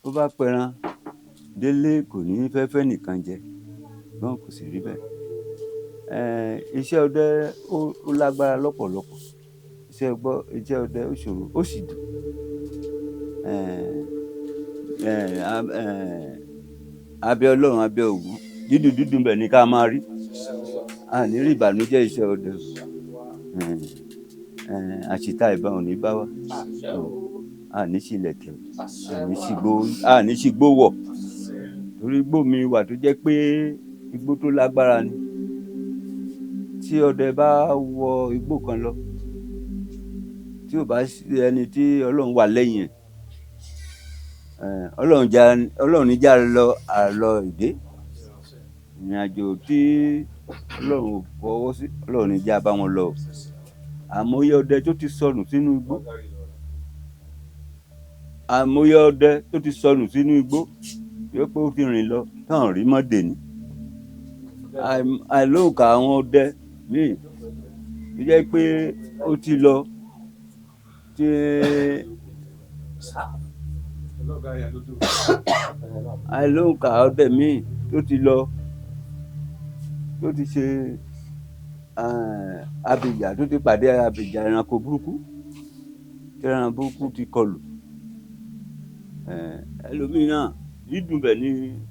bó bá pẹran délé kò ní fẹ́ nìkan jẹ, ṣùgbọ́n kò sì rí bẹ́ẹ̀. Iṣẹ́ ọdẹ ó lágbára lọ́pọ̀lọpọ̀. Iṣẹ́ ọdẹ ó ṣòro ó sì dùn. Abẹ́ Ọlọ́run abẹ́ Ògún, dídùn bẹ̀ ni ká máa rí. A ní rí ìbànújẹ́ iṣẹ́ ọdẹ. Àṣìta ìbọn ò ní bá wa. A ní ṣìlẹ̀tẹ̀, a ní ṣìgbó wọ̀. Torí igbó mi wà tó jẹ́ pé igbó tó lágbára ni. Tí ọdẹ bá wọ igbó kan lọ, tí ò bá sí ẹni tí Ọlọ́run wà lẹ́yìn ẹ̀, Ọlọ́run ní já lọ àlọ ìdé. Ìrìnàjò tí Ọlọ́run ò fọwọ́ sí, Ọlọ́run ní já bá wọn lọ. Àìmọye ọdẹ tó ti sọnù sínú igbó. Àìmọye ọdẹ tó ti sọnù sínú igbó tó pé ó ti rìn lọ tán rí mọ́ dèní. Àìlóǹkà àwọn ọdẹ míì tó jẹ́ pé ó ti lọ tí àìlóǹkà ọdẹ míì tó ti lọ tó ti ṣe abìjà, tó ti pàdé abìjà ẹranko burúkú tí ẹran burúkú ti kọlù. Ẹlòmíì náà dídùn bẹ̀ ni,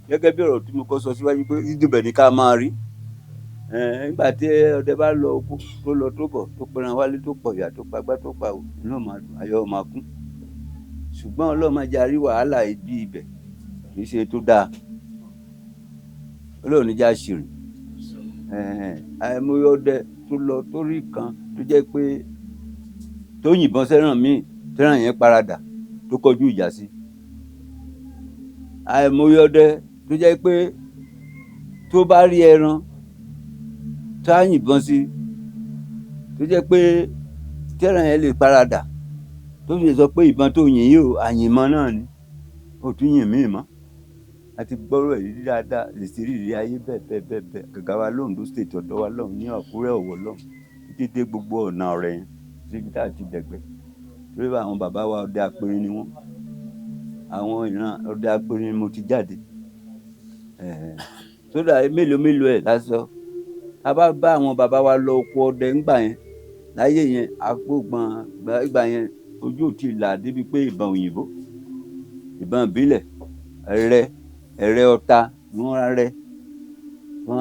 gẹ́gẹ́ bí ọ̀rọ̀ tí mo kọ́ sọ síwájú pé dídùn bẹ̀ ni ká máa rí. Nígbà tí ọdẹ bá lọ oko tó lọ tó bọ̀ tó pẹran wálé tó pọ̀yà tó pagbá tó pàwò, inú ẹ̀ máa dùn, ayọ̀ máa kún. Ṣùgbọ́n Ọlọ́run má jẹ́ a rí wàhálà ibi ibẹ̀, kì í ṣe tó dáa. Ọlọ́run ní já ṣìrìn. Àìmọye ọdẹ tó lọ tó rí kan tó jẹ́ pé tó yìnbọn sẹ́ràn míì tẹ́ràn yẹn paradà tó kọjú ìjà sí. Àìmọye ọdẹ tó jẹ́ pé tó bá rí ẹran tá yìnbọn sí, tó jẹ́ pé tẹ́ràn yẹn lè paradà tó fi sọ pé ìbọn tó yìn yìí ò àyìnmọ́ náà ni, ó tún yìn míì mọ́. A ti gbọ́rọ̀ èyí dáadáa, lè sì rí ìrírí ayé bẹ́ẹ̀. Gàgà wa l'Ondo State ọ̀dọ̀ wa lọ́hùn ní Àkúrẹ́ Ọ̀wọ̀ lọ́hùn títí dé gbogbo ọ̀nà ọ̀rẹ́ yẹn síbi tá a ti dẹ̀gbẹ́. Torí àwọn bàbá wa ọdẹ apẹrin ni wọ́n. Àwọn ìran ọdẹ apẹrin ni mo ti jáde. Sódà mélòó ẹ̀ lásọ. A bá bá àwọn bàbá wa lọ oko ọdẹ ńgbà yẹn, láyé yẹn, àgbọ̀gbọ̀n ìgbà yẹn ojú ò tí ì là débi pé ìbọn òyìnbó, ìbọn ìbílẹ̀, ẹ̀rẹ̀ ọta ni wọ́n á rẹ́. Wọ́n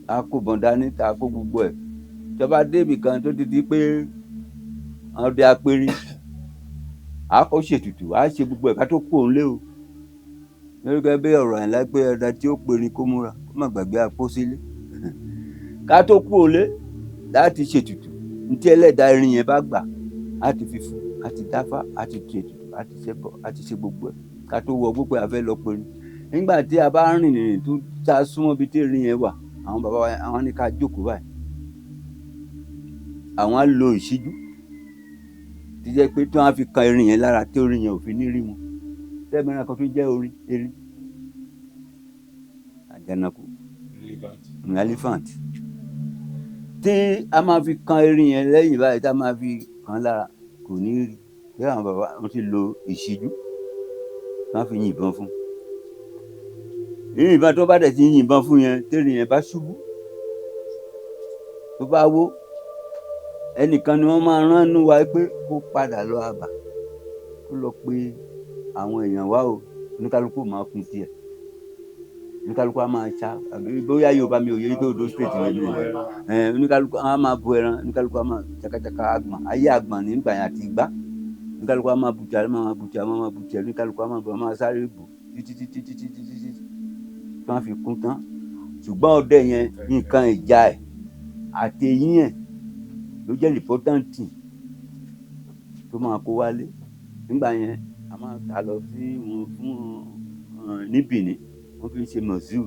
á kó ìbọn dání tá a kó gbogbo ẹ̀. Tí a bá débì kan tó ti di pé ọdẹ apẹrin, à á kọ́ ṣètùtù, à á ṣe gbogbo ẹ̀ ká tó kúrò ńlé o. Gẹ́gẹ́ bí ọ̀rọ̀ Àyìnlá pé ọdẹ tí ó perin kó múra, kó má gbàgbé apó sílé. Ká tó kúrò ńlé láti ṣètùtù, ntí ẹlẹ́dàá erin yẹn bá gbà, á ti fi fún, á ti dáfá, á ti ṣètùtù, á ti ṣẹbọ, á ti ṣe gbogbo ẹ̀ ká tó wọ gbogbo ẹ̀ a fẹ́ lọ perin. Nígbà tí a bá rìn tó tá a súnmọ́ ibi tí erin yẹn wà, àwọn bàbá wa àwọn ní ká jókòó báyìí. Àwọn á lo ìṣíjú tí jẹ́ pé tí wọ́n á fi kan erin yẹn lára tí erin yẹn ò fi ní rí wọn. Tẹ́gbẹ̀rún kan tó jẹ́ erin, àjànàkú, elephant. Tí a máa fi kan erin yẹn lẹ́yìn báyìí, tá a máa fi kan lára, kò ní rí. Bí àwọn bàbá wọn ti lo ìṣíjú, wọ́n fi yìnbọn fún. Ìbọn tó bá dẹ̀ ti yìnbọn fún yẹn, térin yẹn bá ṣubú, tó bá wó, ẹnìkan ni wọ́n máa rán nínú wa pé kó padà lọ àbà, kó lọ pe àwọn èèyàn wá o, oníkálukú máa kun tiẹ̀. Oníkálukú á máa ṣá, àbí bóyá Yorùbá mi ò yé pé Ondo State ni mi. Oníkálukú á máa bu ẹran, oníkálukú á máa ṣàkàṣàkà àgbọ̀n, ayé àgbọ̀n nígbà yẹn àti igbá. Oníkálukú á máa bùtì, oníkálukú á máa sáré bù títí tí wọ́n fi kún tán. Ṣùgbọ́n ọdẹ yẹn, nǹkan ìjà ẹ̀ àti eyín ẹ̀ ló jẹ́ important thing tó máa kó wálé. Nígbà yẹn a máa ta lọ sí wọn fún ní Benin, wọ́n fi ń ṣe mọ̀síù,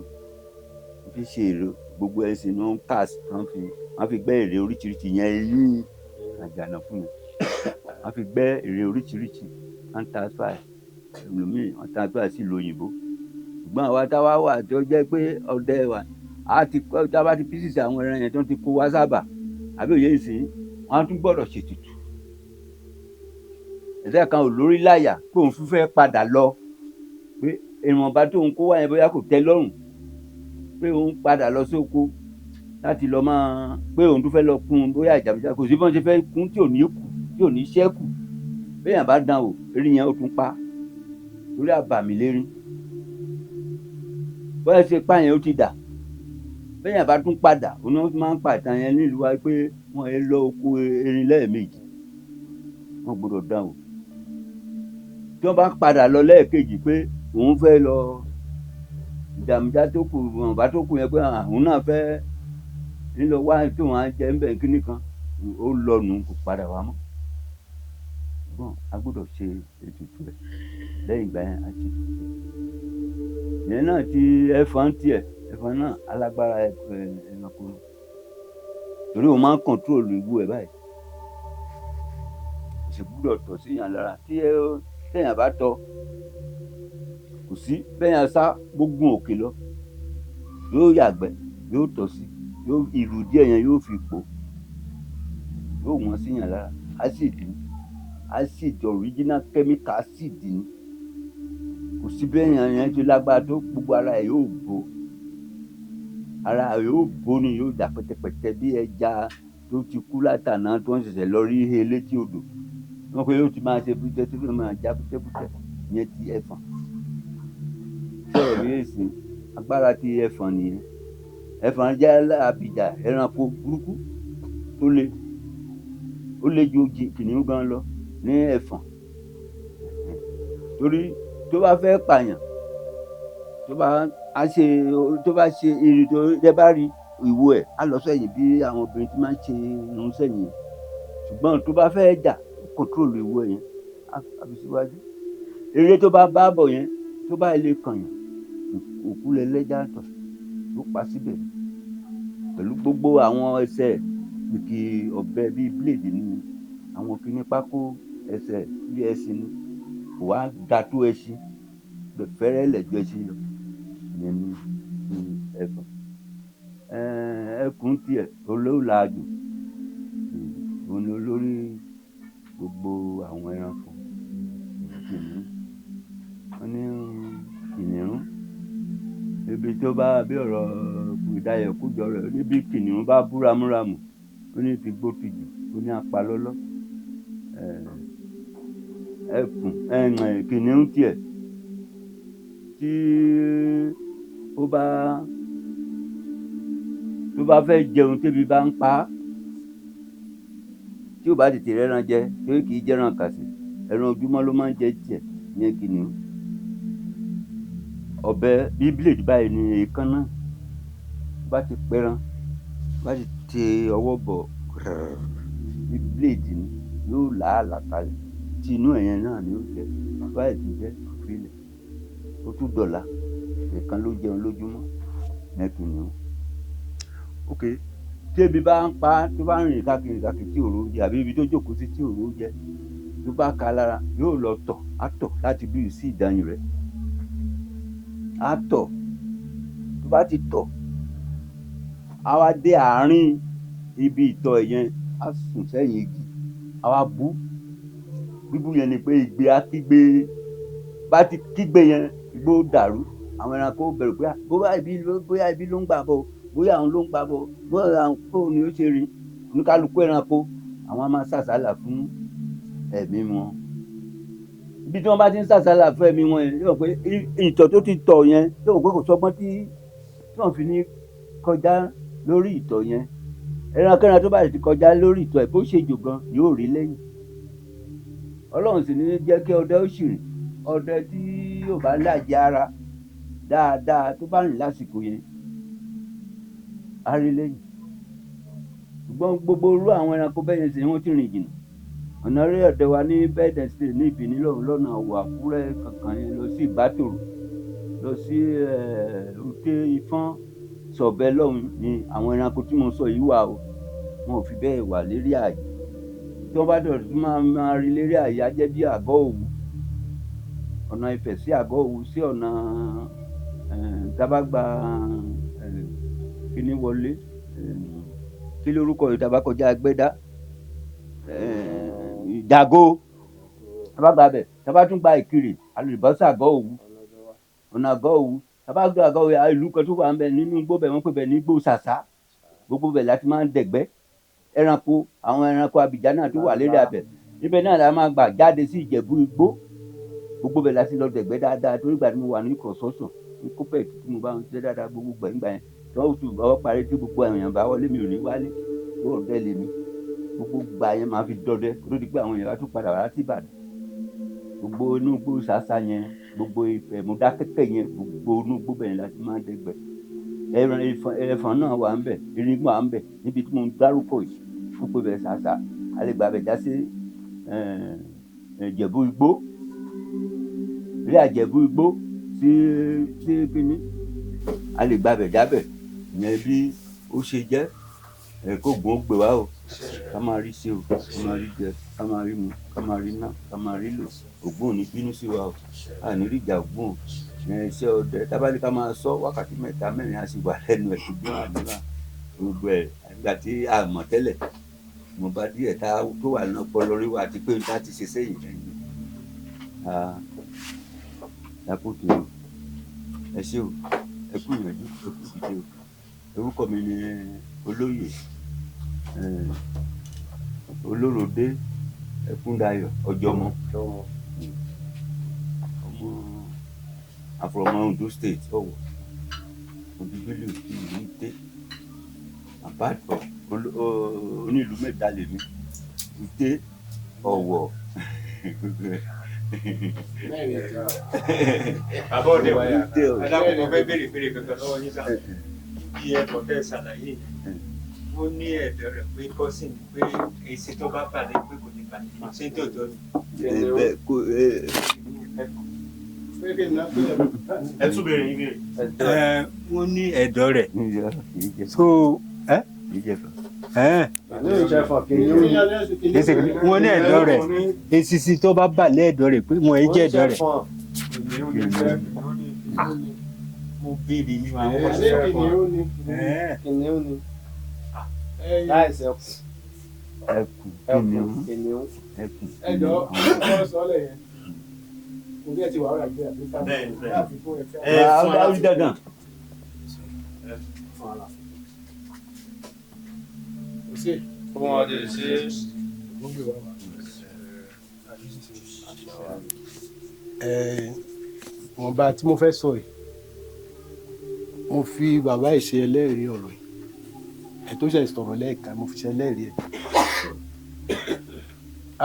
wọ́n fi ń ṣe èrè, gbogbo ẹ̀sìn ni wọ́n ń cast, wọ́n fi gbẹ́ ère oríṣiríṣi yẹn eyín àjànàkú yẹn. Wọ́n fi gbẹ́ ère oríṣiríṣi, wọ́n transfer ẹlòmíì, wọ́n transfer sí ìlú òyìnbó. Ṣùgbọ́n àwa táwa wà tó jẹ́ pé ọdẹ wa, tá a bá ti pieces àwọn ẹran yẹn tó ti kó wá sábà, àbí òye ìsìn, wọ́n á tún gbọ́dọ̀ ṣètùtù. Ẹ̀dá kan ò lórí láyà pé òun fẹ́ padà lọ pé ìwọ̀nba tóun kó wá yẹn bóyá kò tẹ́ lọ́rùn, pé òun padà lọ sóko láti lọ máa pé òun tún fẹ́ lọ kún un bóyá ìjàmbá kò sí bọ́n ṣe fẹ́ kún tí ò ní kù tí ò ní ṣẹ́kù, béèyàn bá dán wò erin yẹn ó tún pa torí àbàmì lérin, bóyá ṣe pa yẹn ó ti dà, béèyàn bá tún padà òun náà máa ń pa ìtàn yẹn nílùú wa pé wọ́n ẹ lọ oko erin lẹ́ẹ̀mejì, wọ́n gbọ́dọ̀ dán wò. Tí wọ́n bá padà lọ lẹ́ẹ̀kejì pé òun fẹ́ lọ ìjàmbá tó kù ìwọ̀nba tó kù yẹn pé òun náà fẹ́ lílọ wá tóun á jẹ ńbẹ̀ kíní kan, ó lọ nù kò padà wá mọ́. Ṣùgbọ́n a gbọ́dọ̀ ṣe ètùtù ẹ̀, lẹ́yìn ìgbà yẹn á ṣe ètùtù ẹ̀. Ìyẹn náà ti ẹfọ̀n tiẹ̀, ẹfọ̀n náà alágbára ẹranko ni, torí òun máa ń kọ̀ntrólù ìwú ẹ̀ báyìí, kò sì gbúdọ̀ tọ̀ síyàn lára. Téèyàn bá tọ kò sí béèyàn sá gbógun òkè lọ yóò yàgbẹ́ yóò tọ̀ sí ìrù díẹ̀ yẹn yóò fi pò yóò wọ́n síyàn lára, acid original chemical acid ni, kò sí béèyàn yẹn ṣe lágbára tó gbogbo ara ẹ̀ yóò bó, ara ẹ̀ yóò bó ni yóò dà pẹ̀tẹ̀pẹ̀tẹ̀ bí ẹja tó ti kú látàná tó ń ṣẹ̀ṣẹ̀ lọ rí he létí odò, wọ́n pe yóò ti máa ṣe bútẹ́ tó máa já bútẹ́bútẹ́, ìyẹn ti ẹfọ̀n. Sọ̀rọ̀ bí èsì agbára ti ẹfọ̀n nìyẹn. Ẹfọ̀n jẹ́ abìjà ẹranko burúkú tó le, ó le ju kìnìún gan lọ ní ẹfọ̀n, torí tó bá fẹ́ pààyàn tó bá ṣe irin tó tẹ́ bá rí ìwo ẹ̀ á lọ sẹ́yìn bí àwọn obìnrin tí máa ń ṣe irun sẹ́yìn yẹn, ṣùgbọ́n tó bá fẹ́ jà kọ̀ntrólù ìwo yẹn á fi síwájú. Eré tó bá bá bọ̀ yẹn tó bá lè kànyàn òkú lẹlẹ́jà tọ̀ ló pa síbẹ̀ pẹ̀lú gbogbo àwọn ẹsẹ̀ kìkì ọ̀bẹ bíi blade ni, àwọn kíní pákó ẹsẹ̀ bí ẹṣin ni, kò wá ga tó ẹṣin, fẹ́rẹ́ lẹ̀ ju ẹṣin lọ, ìyẹn ni ẹfọ̀n. Ẹkùn tiẹ̀ olóòlàjò, òun ni olórí gbogbo àwọn ẹranko. Kìnìún, wọ́n ní kìnìún ibi tó bá bí ọ̀rọ̀ Ìdáyọ̀ Kújọ rẹ̀ níbi kìnìún bá bú ramúramù ó ní ti gbó ti jù ó ní apalọ́lọ́. Ẹkùn kìnìún tiẹ̀ tí ó bá fẹ́ jẹun tébi bá ń pa á, tí ò bá tètè rẹ́ran jẹ torí kì í jẹ́ran kàsì, ẹran ojúmọ́ ló máa ń jẹ tiẹ̀, ìyẹn kìnìún. Ọ̀bẹ bí blade báyìí ni èékánná, bá ti pẹran bá ti tẹ ọwọ́ bọ̀ bí blade ni yóò làálàá kalẹ̀, tí inú ẹ̀yẹn náà ni ó jẹ́, báyìí ti jẹ́ ìfilẹ̀ ó tún dọ̀la, ẹ̀ẹ̀kan ló jẹun lójúmọ́, ìyẹn kìnìún. Ok, tí ebi bá ń pa á tó bá rìn káàkiri tí ò rówó jẹ àbí ibi tó jókòó sí tí ò rówó jẹ tó bá ka lára yóò lọ tọ̀, á tọ̀ láti bí sí ìdàyìn rẹ̀, á tọ̀, tó bá ti tọ̀ á wá dé àárín ibi ìtọ̀ yẹn á sùn sẹ́yìn igi, á wá bú, bíbú yẹn ni pé igbe á kígbe, bá ti kígbe yẹn igbó dàrú, àwọn ẹranko bẹ̀rù pé bóyá ibi ló ń gbà bọ̀, bóyá àwọn ló ń gbà bọ̀, bóyá àwọn kò ní ó ṣe rí, oníkálukú ẹranko àwọn á máa sàsálà fún ẹ̀mí wọn. Ibi tí wọ́n bá ti ń sàsálà fún ẹ̀mí wọn yẹn yóò pé ìtọ̀ tó ti tọ̀ yẹn yóò pé kò sọ́gbọ́n tí wọ́n fi ní kọjá lórí ìtọ̀ yẹn, ẹrankẹ́ran tó bá ti kọjá lórí ìtọ̀ ẹ̀ bó ṣe jò gan yóò rí lẹ́yìn. Ọlọ́run sì ní jẹ́ kí ọdẹ ó ṣì rìn, ọdẹ tí yóò bá lájẹ ara dáadáa tó bá rìn lásìkò yẹn á rí lẹ́yìn. Ṣùgbọ́n gbogbo irú àwọn ẹranko bẹ́ẹ̀ yẹn sì ni wọ́n ti rìn jìnnà. Ọ̀nà orí ọ̀dẹ wa ní Bẹ́ẹ̀dẹ̀ State ní Ìbíní lọ́nà Ọ̀wọ̀ Àkúrẹ́ kankan yẹn lọ sí Ìbátòrò, lọ sí Òkè Ifọ̀n, Sọ̀bẹ lọ́hùn ni àwọn ẹranko tí mo sọ yìí wà o, wọn ò fi bẹ́ẹ̀ wà lérí ààyè. Tí wọ́n bá dọ̀tí tó máa rí lérí ààyè á jẹ́ bí Àgọ́ Òwu, ọ̀nà Ifẹ̀ sí Àgọ́ Òwu sí ọ̀nà tábàgbà kíní wọlé, kí lórúkọ yìí tábà kọjá Ẹgbẹ́dá, Ìjàgó, tábàgbà bẹ̀ tábà tún gba Ìkirè alùbọ́sà Àgọ́ Òwu, ọ̀nà àgọ́ òwú tàbá gbé àgọ́ òwú ìlú kan tó wà ń bẹ nínú igbó bẹ̀ wọ́n pè bẹ̀ ní igbó sàsá gbogbo bẹ̀ láti máa ń dẹ̀gbẹ́ ẹranko àwọn ẹranko abìjà náà tó wà lérí abẹ̀ níbẹ̀ náà la máa gbà jáde sí Ìjẹ̀bú Igbó gbogbo bẹ̀ láti lọ dẹ̀gbẹ́ dáadáa torí ìgbà tí mo wà ní construction ní copec tí mo bá ń ṣe dáadáa gbogbo gbẹ̀ngbà yẹn tí wọ́n tún bọ́ parí tí gbogbo èèyàn bá wọlé mi ò ní wálé tó ọ̀dẹ́ lè mi gbogbo gbà yẹn máa fi dọdẹ kó tó di pé àwọn èèyàn bá tún padà wá láti Ìbàdàn gbogbo inú igbó sàsá yẹn gbogbo Ìfẹ̀múdákẹ́kẹ́ yẹn gbogbo inú igbó bẹ̀rẹ̀ láti máa ń dẹ̀gbẹ́ ẹfọ̀n náà wà ń bẹ̀ erin wà ń bẹ̀ níbi tí mo ń dárúkọ yìí gbogbo bẹ̀ sàsá a lè gbàbẹ̀ já sí Ìjẹ̀bú Igbó ilé Ìjẹ̀bú Igbó sí kíní a lè gbàbẹ̀ jábẹ̀ ìyẹn bí ó ṣe jẹ́ kó gbọ́n ó gbé wá o ká máa rí sí o ká máa rí jẹ ká máa rí mu ká máa rí ná ká máa rí lò Ògún ò ní bínú sí wa o a ní rí ìjà Ògún o iṣẹ́ ọdẹ tábàlì ká máa sọ wákàtí 3-4 a sì wà lẹ́nu ẹ̀ ṣùgbọ́n àdúrà gbogbo ẹ̀ nígbà tí a mọ̀ tẹ́lẹ̀ mo bá díẹ̀ tó wà lọ́nà ọpọlọ rí wa àti pé n ta ti ṣe sẹ́yìn lẹ́yìn lápòtò ẹ ṣé o ẹ kú ìyànjú ẹ kú ìdíje o orúkọ mi ni olóyè Olóròdé Ẹkúndayọ̀ Ọjọ́mọ ọmọ àfọ̀rọ̀mọ Ondo State Ọ̀wọ̀ òbíbílù ìlú Ìté àbájọ onílùú mẹ́ta lèmi Ìté Ọ̀wọ̀ àbọ̀ ọ̀dẹ̀ wáyà adágún mo fẹ́ béèrè kankan lọ́wọ́ yín sáà bí ẹ̀kọ́ tẹ́ ṣàlàyé ó ní ẹ̀dọ̀ rẹ̀ pé kọ́sìn pé èsì tó bá balẹ̀ pé kò ní balẹ̀ ṣé tí òjò ni. ẹ tún béèrè yín béèrè. wọ́n ní ẹ̀dọ̀ rẹ̀ so wọ́n ní ẹ̀dọ̀ rẹ̀ èsì tó bá balẹ̀ ẹ̀dọ̀ rẹ̀ pé wọ́n ẹ jẹ́ ẹ̀dọ̀ rẹ̀. mo béèrè ní àwọn ọ̀sẹ̀ kìnìún ni láìsí kìnìún. ẹjọ́ ọ̀rọ̀ sọ́lẹ̀ yẹn kò bí ẹ ti wà ọ̀rọ̀ àgbẹ̀ àti sáà láti fún ẹ̀fẹ́. àwọn dandan. fún ọdẹ ṣe wọ́n bá tí mo fẹ́ sọ yìí mo fi bàbá ìṣe ẹlẹ́rìí ọ̀rọ̀ yìí ẹ̀ tó ṣe sọ̀rọ̀ lẹ́ẹ̀ka mo fi ṣe ẹlẹ́rìí ẹ̀.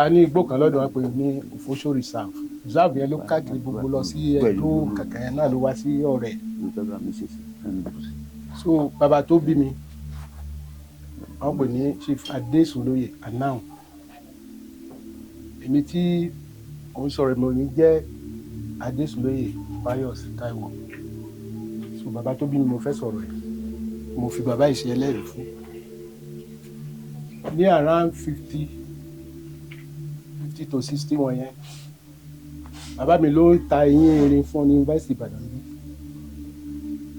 a ní igbó kan lọ́dọ̀ wọn pé ní Òfóṣó reserve yẹn ló káàkiri gbogbo lọ sí ẹ̀dó kankan yẹn náà ló wá sí ọ̀rẹ́. so bàbá tó bí mi wọ́n pè ní Chief Adésùlóyè Anáhùn èmi tí mo ń sọ̀rọ̀ mi jẹ́ Adésùlóyè Fáyọ̀sí Táíwò so bàbá tó bí mi mo fẹ́ sọ̀rọ̀ ẹ̀ mo fi bàbá ìṣe ẹlẹ́rìí fún ní around 50 to 60 wọn yẹn bàbá mi ló ń ta eyín erin fún ní Yunifásitì Ìbàdàn bí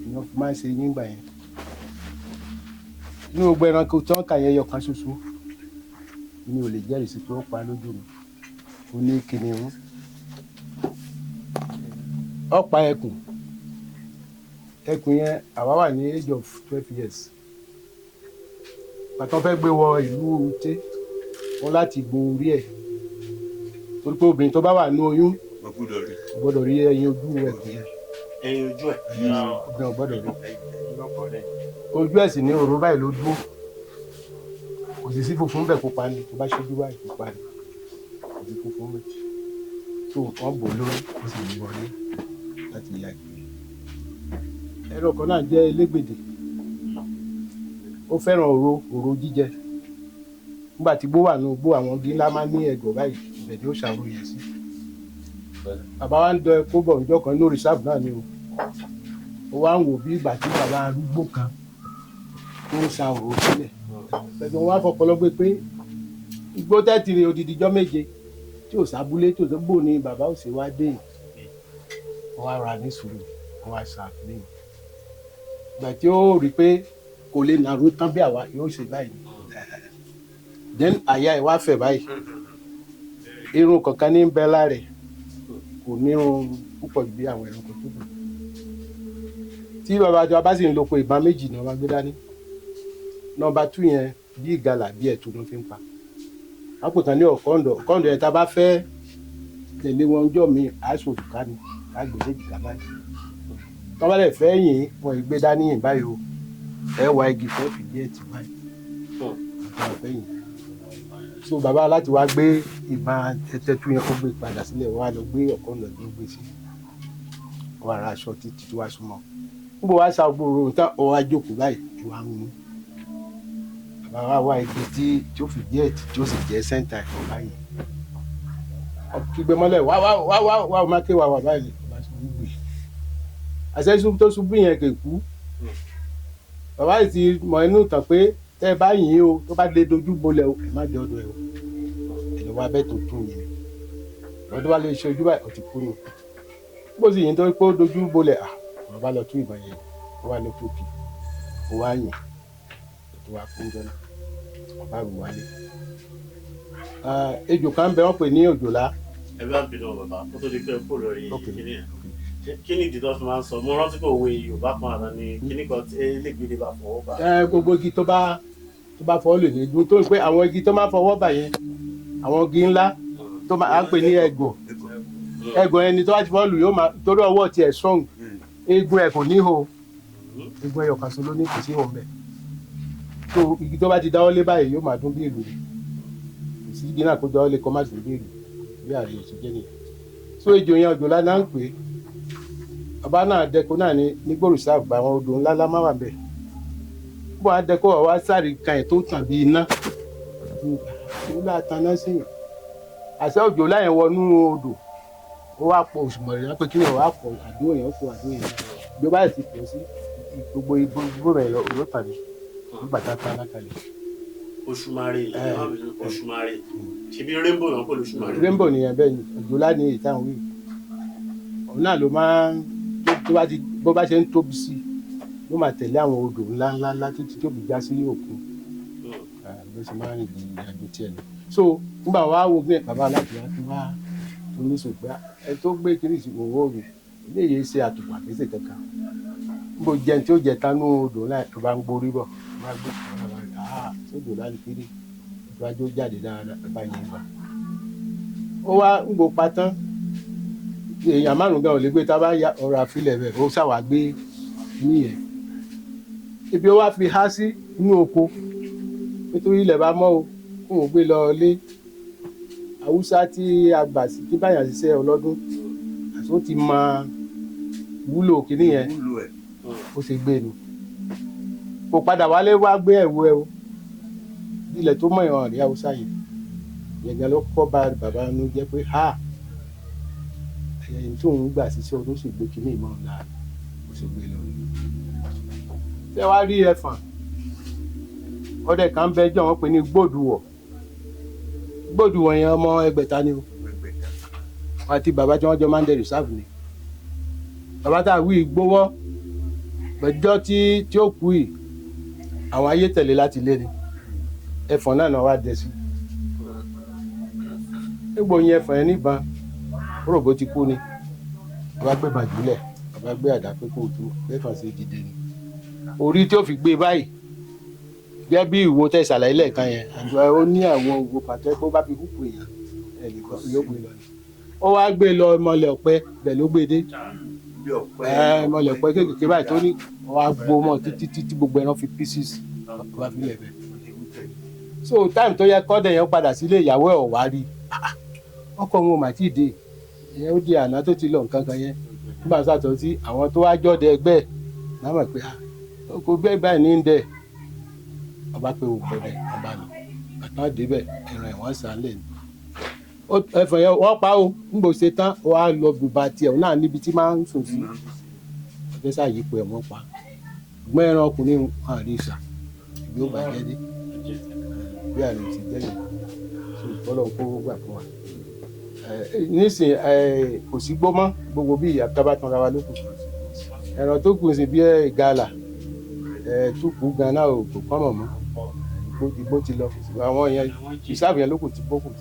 èèyàn fi máa ń ṣe eyín gbà yẹn inú gbogbo ẹranko tí wọ́n kà yẹn yọ kan ṣoṣo mi ò lè jẹ́rìí sí pé ó pa lójú mi ó ní kìnìún ó pa ẹkùn yẹn àwa wà ní age of 12 years pàtó fẹ́ gbé wọ ìlú Ute wọn láti gun orí ẹ̀ torí pé obìnrin tó bá wà ní oyún gbọ́dọ̀ rí ẹyin ojú ẹkùn yẹn ẹyin ojú ẹ̀ obìnrin ò gbọ́dọ̀ rí ojú ẹ̀ sì ní òró báyìí ló dúró kò sì sí funfun bẹ́ẹ̀ kó pa ni tó bá ṣojú báyìí kó pa ni kò sí funfun bẹ́ẹ̀ tó wọ́n bò lórí ó sì ní wọlé láti ya ìgbé. ẹ̀rọ kan náà jẹ́ elégbèdè ó fẹ́ràn òro jíjẹ nígbà tí gbó wà ní gbó àwọn igi ńlá máa ń ní ẹ̀gọ́ báyìí ibẹ̀ ni ó ṣàrò yẹn sí. bàbá wa ń dọ ẹkọ bọ̀ níjọ́ kan ní rìsáàbù náà ni ó wá ń wò bí ìgbà tí bàbá arúgbó kan tó ń sa òrò sílẹ̀ pẹ̀lú wọn wá fọpọlọ gbé pé igbó tẹ́tì rè odidi ijọ́ méje tí ò sábúlé tí ò tó gbò ní bàbá ò sì wá dé wọn wá ra ní sùúrù wọn wá ṣàfihàn ìgbà tí ó rí i pé kò lè nàró tán bí àwa yóò ṣe báyìí then àyà ẹ̀ wá fẹ̀ báyìí irun kankan ní bẹ́ lára ẹ̀ kò ní irun púpọ̀ bí àwọn ẹranko tó dùn tí bàbá àjọ bá sì ń loko ìbọn méjì náà wá gbé dání nọ́mbà 2 yẹn bí ìgalà bí ẹ̀tù ló fi ń pa àpòtán ní ọ̀kọ́ndọ̀ yẹn tá a bá fẹ́ tẹ̀lé wọn ọjọ́ mi àìsàn òdùká ni àgbè méjì ká báyìí tọ́ bá lè fẹ́ yìn wọn ìgbé dání yìn báyìí o ẹ wá igi fẹ́ fìdí ẹ̀ tì báyìí àtàwọn fẹ́ yìn so bàbá láti wá gbé ìbọn ẹtẹ́tù yẹn kó gbé padà sílẹ̀ wá lọ gbé ọ̀kọ́ndọ̀ tó gbé sí wọ́n ara aṣọ títí tó wá súnmọ́ níbo wá sa gbòòrò nǹkan ọwọ́ ajókòó báyìí ju àwọn mú bàbá wa igi tí ó fi díẹ̀ tí ó sì jẹ́ sẹ́ńtà ẹ̀kọ́ báyìí kígbe mọ́lẹ̀ wá má ké wà báyìí bàbá ṣubú gbé àṣẹ tó ṣubú yẹn kò kú bàbá yìí ti mọ inú tàn pé tẹ́ ẹ bá yìn o tó bá lè dojú bolẹ̀ o ẹ má jẹ́ ọdọ ẹ o ẹni wá bẹ́ẹ̀ tó tún yìn wọ́n tó bá lè ṣe ojú báyìí ó ti kú nù bó sì yìn tó pé ó dojú bolẹ̀ wọ́n bá lọ tún ìbọn yẹn ó wá lọ tó kì ó wá yìn tó wá kú jọ náà wọ́n bá rù wálé ejò kan bẹ wọ́n pè ní òjòlá. ẹ bá bínú bàbá kó tó di pé kó lórí kíní yẹn kí ni ìdí tó fi máa ń sọ mo rántí pé òwe Yorùbá kan àná ni kíní kan tí elégbèdè bá fọwọ́ bà. gbogbo igi tó bá fọwọ́ lè ní dún tó ń pé àwọn igi tó máa fọwọ́ bà yẹn àwọn igi ńlá tó máa ń pè ní ẹ̀gọ̀ ẹni tó bá ti fọwọ́ lù yóò máa torí ọwọ́ tiẹ̀ strong eegun ẹ̀ kò ní hò eegun ẹyọ kan so ló ní kò sí hò mẹ́ tó igi tó bá ti dáwọ́ lé báyìí yóò máa dún bí ìlú kò sí igi náà kó dáwọ́ lé kọ́ má dùn bí ìlú bí àrí òsì jẹ́ nìyẹn so ejò yẹn òjòlá náà ń pè é ọba náà dẹko náà ní gbòròsà àgbà àwọn odò ńlá lá má wà bẹ́ẹ̀ bó a dẹko ọwọ́ sáré kan ẹ̀ tó tàn bí iná ìlú àtàná sí yẹn àṣẹ òjòlá yẹn wọnú odò ó wá pọ̀ òṣùmọ̀ rẹ̀ pé kí ni ọ̀wá pọ̀ àdúrà yẹn ó pọ̀ àdúrà yẹn bí ó bá ti pọ̀ sí gbogbo igbó rẹ̀ ló tàbí nígbà tá a ta alákàlẹ̀. Òṣùmàrè Òṣùmàrè ṣebí rainbow náà pẹ̀lú Òṣùmàrè. rainbow nìyẹn bẹ́ẹ̀ ni òjòlá ní ìtàn wí òun náà ló máa ń bó bá ṣe ń tóbi sí ló máa tẹ̀lé àwọn odò ńláńlá títí tóbi já sí òkun ló ṣe máa ń rìn ìrìn àjò tiẹ̀ lọ. so nígbà wàá wo bí bàbá aláàbò wá tó wá tó ní sògbà ẹ tó gbé kiri ìsìnkú owó rẹ̀ eléyìí ṣe àtùpà àgbèsè kankan níbo jẹun tí ó jẹ tánú odò náà tó bá ń gborí bọ̀ bá gbé sódò láti kiri ìgbàjọ jáde dáadáa bá yẹn gbà. ó wá ń gbó patán èèyàn márùn gan ò lè gbé tá a bá ya ọ̀rọ̀ àfilẹ̀ bẹ̀ ó ṣàwà gbé níyẹn ibi ó wá fi há sí inú oko nítorí ilẹ̀ bá mọ́ o kó o gbé lọ lé haúsá tí a gbà sí tí báyà ṣiṣẹ́ ọlọ́dún àti ó ti mọ wúlò kìíní yẹn ó ṣe gbé nu kò padà wálé wá gbé ẹ̀wù ẹ̀ o ilẹ̀ tó mọ̀ ìwọ̀n rí haúsá yẹn yẹn gan ló kọ́ bá bàbá nu jẹ́ pé ha ẹ̀yìn tó ń gbà síṣẹ́ ọdún sì gbé kìíní ìmọ̀ ńlá ó sì gbé lọ. ṣé wàá rí ẹ̀fọ̀n ọdẹ kan bẹ jọ wọn pè ní gbòdùwọ̀ yẹn ọmọ Ẹgbẹ̀ta ni o àti bàbá tí wọ́n jọ máa ń dẹ rìsáàfù ni bàbá tá a wí gbówọ́ gbẹjọ́ tí ó kú yìí àwọn ayé tẹ̀lé láti lé ni ẹ̀fọ̀n náà wá dẹ sí egbò yẹn ẹ̀fọ̀n yẹn níbọn rògbò ti kú ni bàbá gbé bàjúlẹ̀ bàbá gbé àdá pé kò tó ẹ̀fọ̀n sì dìde ni orí tí ó fi gbé báyìí gẹ́gẹ́ bí ìwo tẹ̀ ṣàlàyé lẹ́ẹ̀kan yẹn ó ní àwọn òwò pàtó ẹ̀ pé ó bá fi hùpù èèyàn ẹ̀ nìkan yóò gbé lọ ni ó wá gbé lọ mọlẹ̀ ọ̀pẹ bẹ̀ ló gbé dé mọlẹ̀ ọ̀pẹ kékeré báyìí tó ní wọ́n á gbó mọ́ títí gbogbo ẹran fi pieces wá fi lẹ̀ bẹ̀. so time tó yẹ kọ́dẹ̀ yẹn padà sílé ìyàwó ẹ̀ wá rí ọkọ wọn ò mà tí ì dé ìyẹn ó di àná tó ti lọ nǹkan kan yẹn nígbà sàtọ̀ sí àwọn tó wá jọ́dẹ ẹgbẹ́ ẹ̀ náà mọ̀ pé kò gbé báyìí ní ń dẹ̀ ọba pé òkú rẹ̀ ọba lọ àtàn débẹ̀ ẹ̀rọ ẹ̀wọ̀n sàn lẹ̀ ní. ẹ̀fọ̀n yẹn wọ́n pa ó ń bò ṣe tán wọ́n á lọ bùbá tiẹ̀ náà níbi tí máa ń sùn sí ọjọ́ sàyípo ẹ̀ wọ́n pa gbọ́n ẹran ọkùnrin hàn rí ìsà ìbí ó bàjẹ́ dé bí àrùn ti jẹ́ yẹn tó ìfọ́lọ́ kó gbà fún wa. nísìn kò sí gbó mọ́ gbogbo bí àtàbà tanra wa lókun ẹran tó kù sí bí ìgalà túkù gan náà kò kọ́mọ̀ mọ́ ìgbó ti lọ àwọn yẹn ìsáàbù yẹn lókun ti bókun.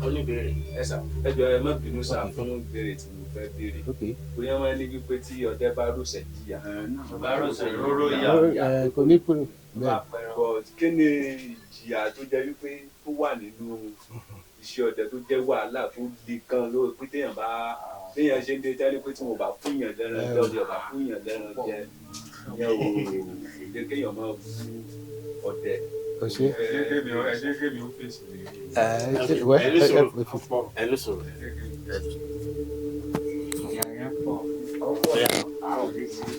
oníbèrè ẹsà ẹjọ ẹ má bínú sáà fún ìbéèrè tí mo fẹ́ béèrè Okay. bóyá wọ́n ní wípé tí ọdẹ bá rọ̀ṣẹ̀ jìyà bá rọ̀ṣẹ̀ róró yá. Kò ní pé bá pẹ̀rọ kí ni ìjìyà tó jẹ́ wípé tó wà nínú iṣẹ́ ọdẹ tó jẹ́ wàhálà tó le kan lórí pé téèyàn ṣe ń dé tẹ́lẹ̀ pé tí mo bá fún yàn lẹ́ran jẹ ọdẹ ọba fún yàn lẹ́ran jẹ yẹn ò lè kéèyàn máa fún ọdẹ. kò ṣe. ẹ̀ẹ́dẹ́gbẹ̀mí ó fèsì lè rí. ẹni sọ̀rọ̀.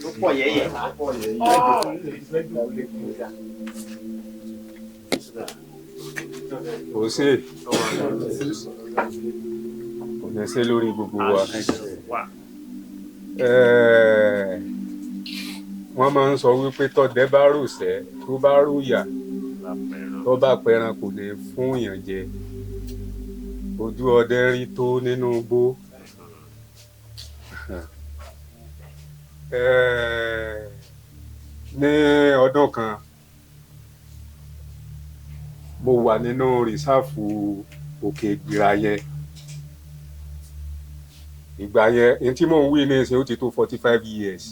Tó pọ̀ yẹ́yẹ́. kò sí kò ní ṣe lórí gbogbo wa. Wọ́n máa ń sọ wípé tọ́dẹ bá rọ̀ṣẹ̀ tó bá rọ̀yà tó bá pẹran kò ní fún yàn jẹ ojú ọdẹ rí tó nínú igbó. Ní ọdún kan mo wà nínú rìsáàfù òkè ìgbìrà yẹn ìgbà yẹn ní tí mò ń wí ní ìsìn ó ti tó 45 years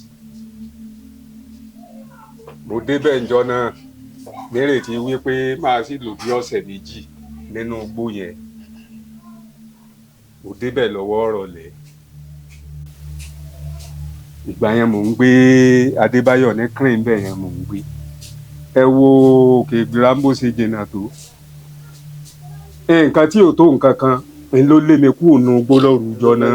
mo débẹ̀ ńjọ́ náà nírètí wípé máa sì lò bí ọ̀sẹ̀ méjì nínú igbó yẹn mo débẹ̀ lọ́wọ́ ọ̀rọ̀lẹ́ ìgbà yẹn mò ń gbé Adébáyọ̀ ní crane bẹ́ẹ̀ yẹn mò ń gbé ẹ wo òkè ìgbìrà ń bó ṣe jìnnà tó nǹkan tí ò tó nǹkan kan ń ló lé mi kúrò nù igbó lóru ọjọ́ náà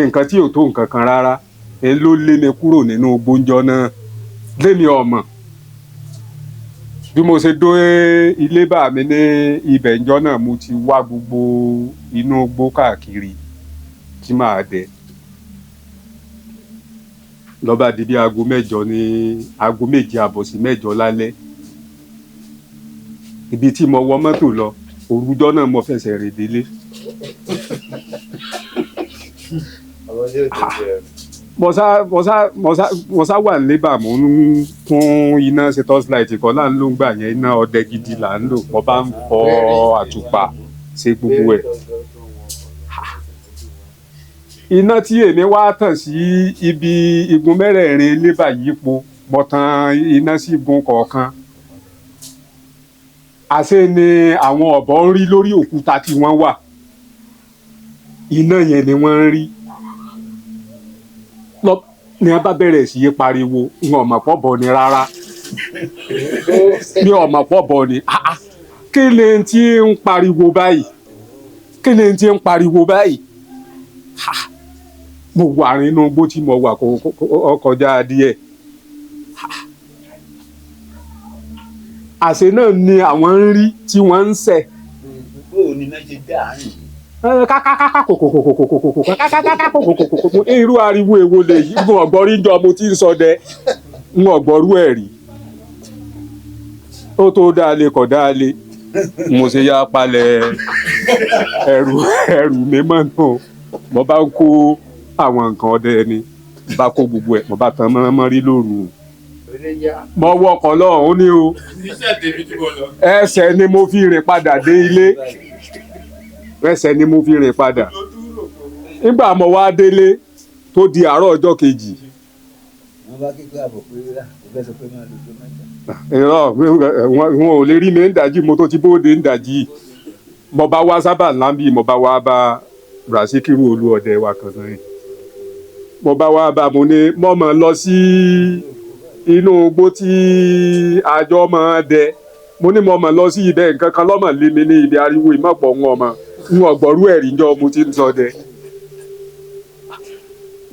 nǹkan tí ò tó nǹkan kan rárá ń ló lé mi kúrò nínú igbó ńjọ́ náà lémi ọmọ bí mo ṣe dó ilé bá mi ní ibẹ̀ ńjọ́ náà mo ti wá gbogbo inú igbó káàkiri tí màá dẹ lọ́ba di bí aago 7 ní aago 7:30 sí 8 lálẹ́ ibi tí mo wọ mọ́tò lọ òrùjọ́ náà mo fẹsẹ̀ rìn délé. mo sá wà nílé bá mo ń kún iná ṣe torchlight kan là ń lò ń gbà yẹn iná ọdẹ gidi là ń lò mo bá ń fọ àtùpà ṣe gbogbo ẹ̀. Iná tí èmi wá tàn sí ibi igun mẹ́rẹ̀ẹ̀rin lébà yípo mo tan iná sí igun kọ̀ọ̀kan àṣé ni àwọn ọ̀bọ ń rí lórí òkúta tí wọ́n wà iná yẹn ni wọ́n ń rí ni wọ́n bá bẹ̀rẹ̀ sí í pariwo n ò mọ̀ pọ̀ bọ̀ ni rárá mi ò mọ̀ pọ̀ bọ̀ ni kí ni tí ń pariwo báyìí kí ni tí ń pariwo báyìí mo wà nínú igbó tí mo wà kọjá díẹ̀ àṣé náà ni àwọn ń rí tí wọ́n ń sẹ̀. bóò ni náà ṣe dá àárín. irú ariwo èwo lè yí mo ọ̀gbọ́rí jọ mo ti ń sọdẹ mo ọ̀gbọ́rú ẹ̀ rí ó tó dáalé kọ̀ dáalé mo ṣe yá palẹ̀ ẹrù mi mọ́ náà mo bá ń kó àwọn nǹkan ọdẹ ni bá kó gbogbo ẹ̀ mo bá tan mọ́ rí lóru mo wọkọ̀ lọ́hùn ní o ẹsẹ̀ ni mo fi rìn padà dé ilé ẹsẹ̀ ni mo fi rìn padà nígbà mo wá délé tó di àárọ̀ ọjọ́ kejì. wọ́n bá kíkọ́ àbọ̀ pé ìfẹ́ sọ pé máa lò tó mẹ́ta. irọ́ wọn ò lè rí mi ń dàjí mo tó ti bóde ń dàjí mo bá wá sábà lábì mo bá wá bá Ràsíkírù Olúọdẹ wa kan náà mo bá wá bá mo ní mo mọ̀ lọ sí inú igbó tí àjọ máa dẹ mo ní mo mọ̀ lọ sí ibẹ̀ nǹkan kan lọ́mọ̀ lé mi ní ibi ariwo ìmọ̀pọ̀ ń ọmọ ń ọ̀gbọ̀rú ẹ̀rí jọ mo ti ń sọ dẹ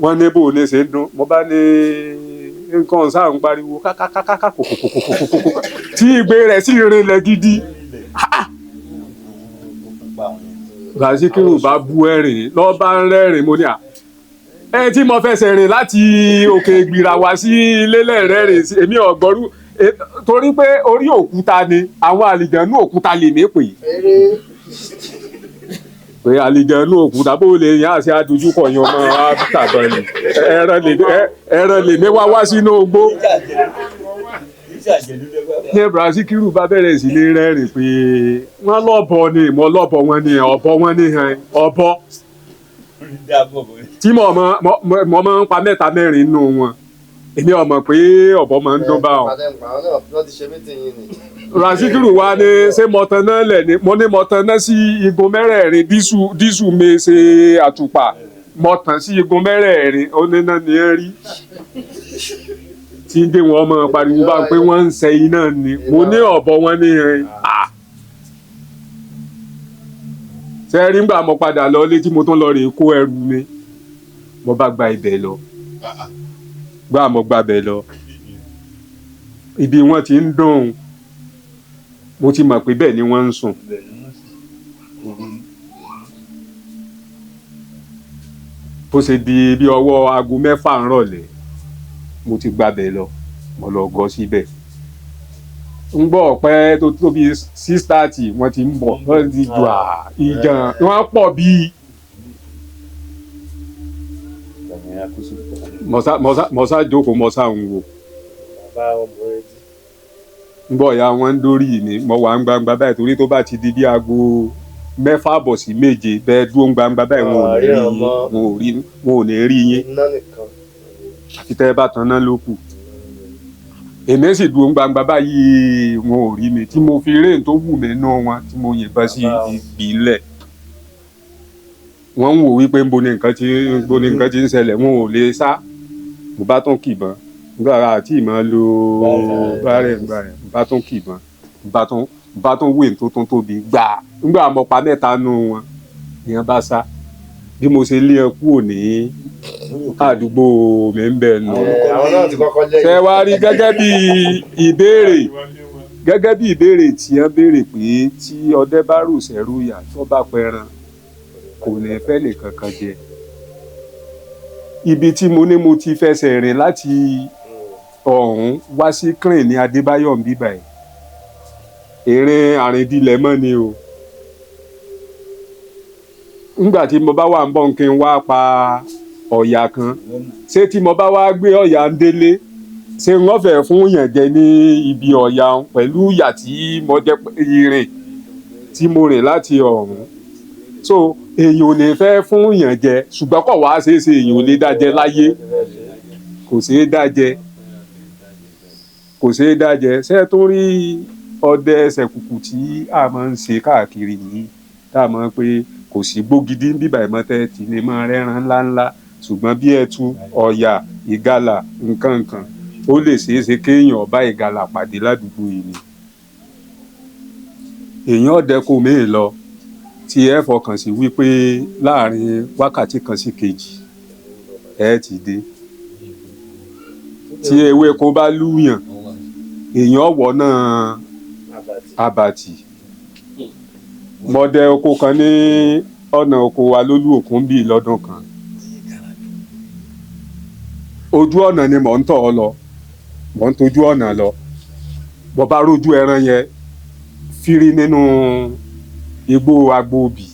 wọ́n ní bò ní ṣe ń dún mo bá ní nǹkan sáà ń pariwo kákákákáká kòkòkòkòkòkò tí ìgbé rẹ̀ sì rinlẹ̀ gidi. Ràsíkírù bá bú ẹ̀rín lọ́ bá ń rẹ́rìn mo ní tí mo fẹsẹ̀ rìn láti òkè ìgbìrà wá sí ilé lẹ́rẹ̀ẹ́rìn sí èmi ọ̀gbọ́rú torí pé orí òkúta ni àwọn àlìjẹ̀nú òkúta lè mí pè pé àlìjẹ̀nú òkúta bó lè yàn àti adójúkọ yan ọmọ àtàbọn ni ẹran lè mí wá sínú igbó ní Brazikiru bá bẹ̀rẹ̀ sí ní rẹ́rìn pé wọ́n lọ́bọ ni ìmọ̀ lọ́bọ wọn ni ọ̀bọ wọn ni ọ̀bọ tí mo máa ń pa mẹ́ta mẹ́rin nínú wọn èmi ò mọ̀ pé ọ̀bọ máa ń dún bá wọn. Brazikiru wa ni ṣé mọ̀tánná lẹ̀ ni mo ní mọ̀tánná sí igun mẹ́rẹ̀ẹ̀rin dísù mi ṣe àtùpà mọ̀tán sí igun mẹ́rẹ̀ẹ̀rin ó ní náà ní ẹ rí tí ń gbé wọn mọ pariwo bá ń pé wọ́n ń ṣe iná ni mo ní ọ̀bọ wọn ní irin ṣe rí ngbà mo padà lọ létí mo tún lọ rè kó ẹrù mi mo bá gba ibẹ̀ lọ gbà mo gba ibẹ̀ lọ ibi wọ́n ti ń dùn mo ti mọ̀ pé bẹ́ẹ̀ ni wọ́n ń sùn bó ṣe di bí ọwọ́ aago 6 ńrọ̀lẹ́ mo ti gbabẹ̀ lọ mo lọ gọ síbẹ̀ ń gbọ́ ọ̀pẹ́ tó tóbi 6:30 wọ́n ti ń bọ̀ wọ́n ti jù ìjàn wọ́n pọ̀ bíi mọ̀sá jókòó mọ̀sá ń wò ń bọ̀ ya wọ́n ń dórí mi mo wà ń gbangba báyìí torí tó bá ti di bí aago 6 bọ̀ sí 7 bẹ́ẹ̀ dúró ń gbangba báyìí wọn ò ní rí yín àti tẹ́ ẹ bá tan náà ló kù èmi sì dúró ń gbangba báyìí wọn ò rí mi tí mo fi réè tó wù mí nú wọn tí mo yìnbọn sí ìbílẹ̀ wọ́n ń wò wípé ń bo ni nǹkan ti ń ṣẹlẹ̀ wọn ò lè sá mo bá tún kìbọn nígbà àti ìmọ̀ lo bárẹ̀ mo bá tún kìbọn mo bá tún wé tó tún tóbi gbà nígbà mo pa mẹ́ta nú wọn ni wọ́n bá sá bí mo ṣe lé ẹ kúrò ní àdúgbò mi ń bẹ̀ nù. ṣé wàá rí gẹ́gẹ́ bí ìbéèrè tí wọ́n béèrè pé tí ọdẹ bá rò sẹ́rù yà tó bá pẹran kò ní fẹ́ lè kankan jẹ. ibi tí mo ní mo ti fẹsẹ̀ rìn láti ọ̀hún wá sí crane ní Adébáyọ̀ ń bíbà yìí ìrìn àrìndílẹ̀ mọ́ ni o. nígbà tí mo bá wà ń bọ̀ kí n wá pa ọ̀yà kan ṣé tí mo bá wá gbé ọ̀yà ń délé ṣé wọ́n fẹ́ fún yàn jẹ ní ibi ọ̀yà pẹ̀lú ìyà tí mo jẹ ìrìn tí mo rìn láti ọ̀hún so èèyàn ò lè fẹ́ fún yàn jẹ ṣùgbọ́n kò wá ṣeé ṣe èèyàn ò lè dájẹ láyé kò ṣeé dájẹ ṣé tó rí ọdẹ ẹsẹ̀ kùkù tí a máa ń ṣe káàkiri yìí tá a máa ń pé kò sí gbógidí ń bíbà ìmọ̀tẹ́ tí lè máa rẹ́ran ńláńlá ṣùgbọ́n bí ẹtu ọ̀yà ìgalà nǹkan ó lè ṣeé ṣe kéèyàn bá ìgalà pàdé ládùúgbò yìí ni èèyàn ọ̀dẹ kò méè lọ tí ẹ fọkàn sí wípé láàrin wákàtí kan sí kejì ẹ ti dé tí ewéko bá lúyàn èèyàn wọ̀ náà àbàtì mo dẹ oko kan ní ọ̀nà oko wa lólú òkun bíi lọ́dún kan ojú ọ̀nà ni mò ń tọ̀ ọ́ lọ mò ń tojú ọ̀nà lọ mo bá rójú ẹran yẹn fírí nínú igbó agbóòbí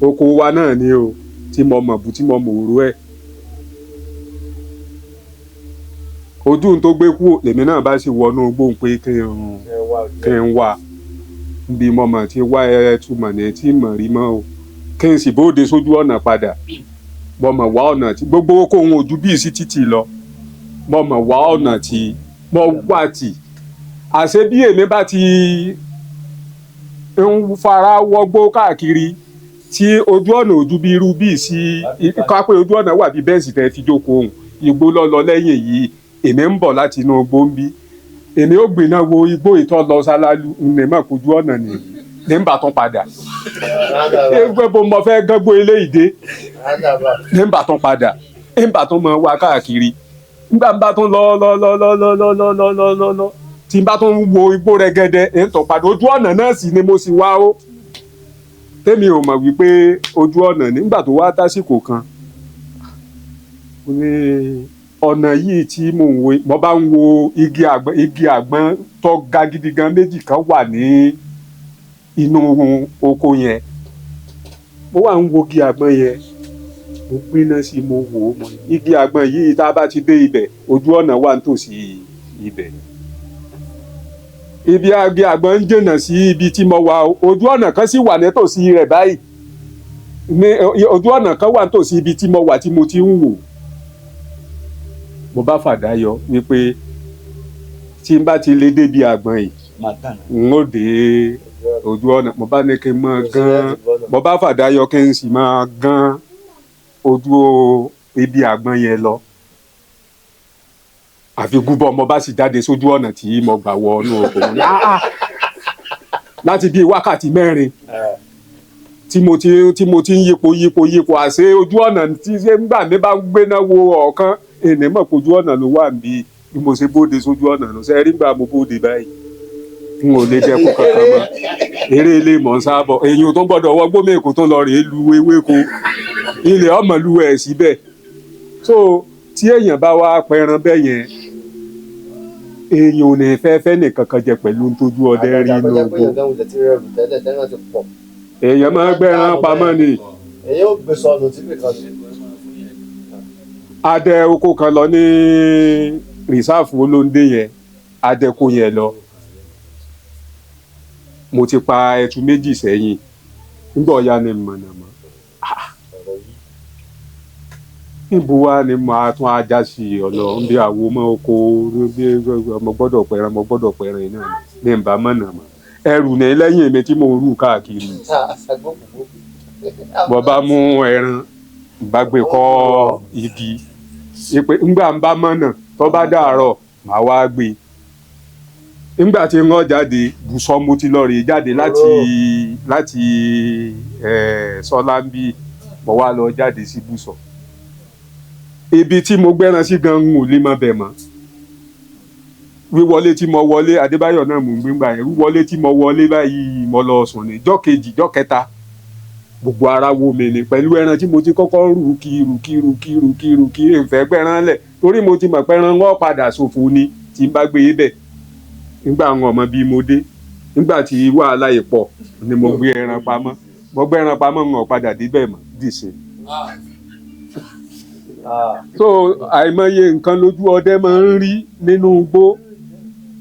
oko wa náà ni o tí mo mọ̀ bú tí mo mọ̀ òru ẹ̀ ojú tó gbé kú lèmi náà bá sì wọnú gbóhùn pé kí n wà bí mo mọ̀ tí wá ẹ túmọ̀ ní tí mọ̀ rí mọ́ o kí n sì bóde sójú ọ̀nà padà mo mọ̀ wá ọ̀nà tí gbogbo kó ohun ojú bíi sí títì lọ mo mọ̀ wá ọ̀nà tí mo wà tì àṣé bí èmi bá ti ń fara wọgbó káàkiri tí ojú ọ̀nà ojú bí irú bíi sí ká pé ojú ọ̀nà wà bí bẹ́ẹ̀sì tẹ́ fi jókòó ohun igbó lọ́lọ́ lẹ́yìn yìí èmi ń bọ̀ láti inú igbó ń bí èmi ó gbìnà wo igbó ìtọ́ lọ sálálú ní mọ̀ kojú ọ̀nà nìyí ní ń bà tán padà ẹgbẹ́ bó mo fẹ́ gángbó ilé ìdé ní ń bà tán padà ń bà tán mọ̀ wá káàkiri nígbà ń bá tán lọ tí n bá tán wo igbó rẹ̀gẹ̀dẹ̀ ń tàn padà ojú ọ̀nà náà sì ni mo sì wá ó tèmi ò mọ̀ wípé ojú ọ̀nà nígbà tó wá tásìkò kan ní ọ̀nà yìí tí mo bá ń wo igi àgbọn tó ga gidi gan méjì kan wà ní inú oko yẹn mo wà ń wo igi àgbọn yẹn mo gbiná sí mo wò ó mọ igi àgbọn yìí tá a bá ti dé ibẹ̀ ojú ọ̀nà wà nítòsí ibẹ̀ ibi àgbọn ń jìnnà sí ibi tí mo wà ojú ọ̀nà kan sì wà nítòsí rẹ̀ báyìí ní ojú ọ̀nà kan wà nítòsí ibi tí mo wà tí mo ti ń wò mo bá fàdá yọ wípé tí n bá ti lè débi àgbọn yìí n ó dé ojú ọ̀nà mo bá ní kí n máa gan mo bá fàdá yọ kí n sì máa gan ojú ibi àgbọn yẹn lọ àfi gúbọ mo bá sì jáde sójú ọ̀nà tí mo gbà wọ inú oko láti bíi wákàtí 4 tí mo ti ń yípo àṣé ojú ọ̀nà tí nígbà mi bá gbéná wo ọ̀kan ènìyàn mọ̀ pé ojú ọ̀nà ló wà bí mo ṣe bóde sójú ọ̀nà lọ sẹ́rí gbà mo bóde báyìí n ò lè dẹ́kun kankan mọ́ eré ilé mọ̀ ń sábọ̀ èyí tó gbọ́dọ̀ wọ gbómi èkó tó lọ rèé lu ewéko ilẹ̀ ọmọ lu ẹ̀ síbẹ̀ so tí èèyàn bá wá pẹran bẹ́ẹ̀ yẹn èèyàn ò ní fẹ́ nìkan kan jẹ pẹ̀lú tójú ọdẹ rí inú ogun èèyàn máa ń gbẹ́ran pamọ́ ni èyí ò gbé sọnù tí kò kàn sí. adẹ oko kan lọ ní rìsáàfù olóńdé yẹn adẹ kó yẹn lọ mo ti pa ẹtu 2 sẹ́yìn nígbà ọ̀ya ni mọ̀nàmọ́ níbo wá ni màá tún ajá sí ọ̀nà ń bí àwo mọ́ oko mo gbọ́dọ̀ pẹran iná ní ìbá mọ̀nàmọ́ ẹrù ní lẹ́yìn èmi tí mo ń rù káàkiri mo bá mú ẹran bá gbé kọ́ igi pé ńgbà ń bá mọ̀nà tó bá dàárọ̀ màá wá gbé nígbà tí wọ́n jáde bùsọ̀ mo ti lọ rè jáde láti Sọ́láńbí mo wá lọ jáde sí bùsọ̀ ibi tí mo gbẹ́ran sí gan n ò lè mọ bẹ̀ mọ́ wíwọlé tí mo wọlé Adébáyọ̀ náà mò ń gbégbá yẹn wíwọlé tí mo wọlé báyìí mo lọ sùn ní jọ́ kejì jọ́ kẹta gbogbo ara wo mi ni pẹ̀lú ẹran tí mo ti kọ́kọ́ rù kí ìfẹ́ gbẹ́ran lẹ̀ torí mo ti mọ̀ pé ẹran wọn padà ṣòfò ni tí n bá gbé e bẹ̀ nígbà àwọn ọmọ bíi mo dé nígbà tí wàhálà yìí pọ̀ ni mo gbé ẹran pamọ́ mo gbé ẹran pamọ́ wọn padà débẹ̀ mọ́ dìṣe. So àìmọye nǹkan lójú ọdẹ máa ń rí nínú igbó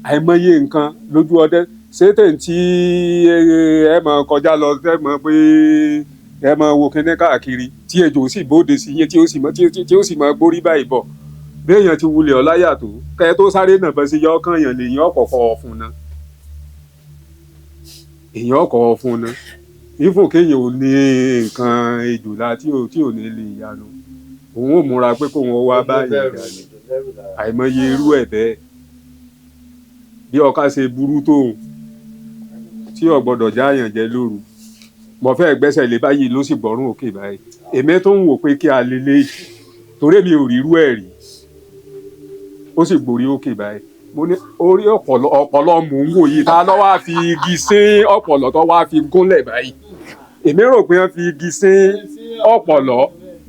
àìmọye nǹkan lójú ọdẹ ṣètè tí ẹ máa kọjá lọ ẹ máa pé ẹ máa wo kíní káàkiri tí ejò sì bóde sí yẹn tí ó sì máa gbórí báyìí bọ̀ béèyàn ti wulẹ̀ ọláyà tó kẹ́ tó sáré náà bọ́ sí yọ ọkàn yàn lè yàn ọ̀kọ̀ọ̀kọ̀ ọ̀fun náà èèyàn ọ̀kọ̀ ọ̀fun náà ìfún kéèyàn ò ní nǹkan ejòlá tí ò ní lè yanu òun ò múra pé kóun wá báyìí ìyàní àìmọye irú ẹ̀ bẹ́ẹ̀ bí ọká ṣe burú tóun tí ò gbọ́dọ̀ jáàyàn jẹ lóru mo fẹ́ gbẹ́sẹ̀ lé báyìí ló sì gbọ́rùn òkè báyìí èmi tó ń wò pé kí a lè lé torí mi ò rírú ẹ̀ rí ó sì gborí òkè báyìí mo ní orí ọ̀pọ̀lọ́ mò ń wò yìí ta ló wá fi igi sí ọ̀pọ̀lọ́ tó wá fi gúnlẹ̀ báyìí èmi rò pé wọ́n fi igi sí ọ̀pọ̀lọ́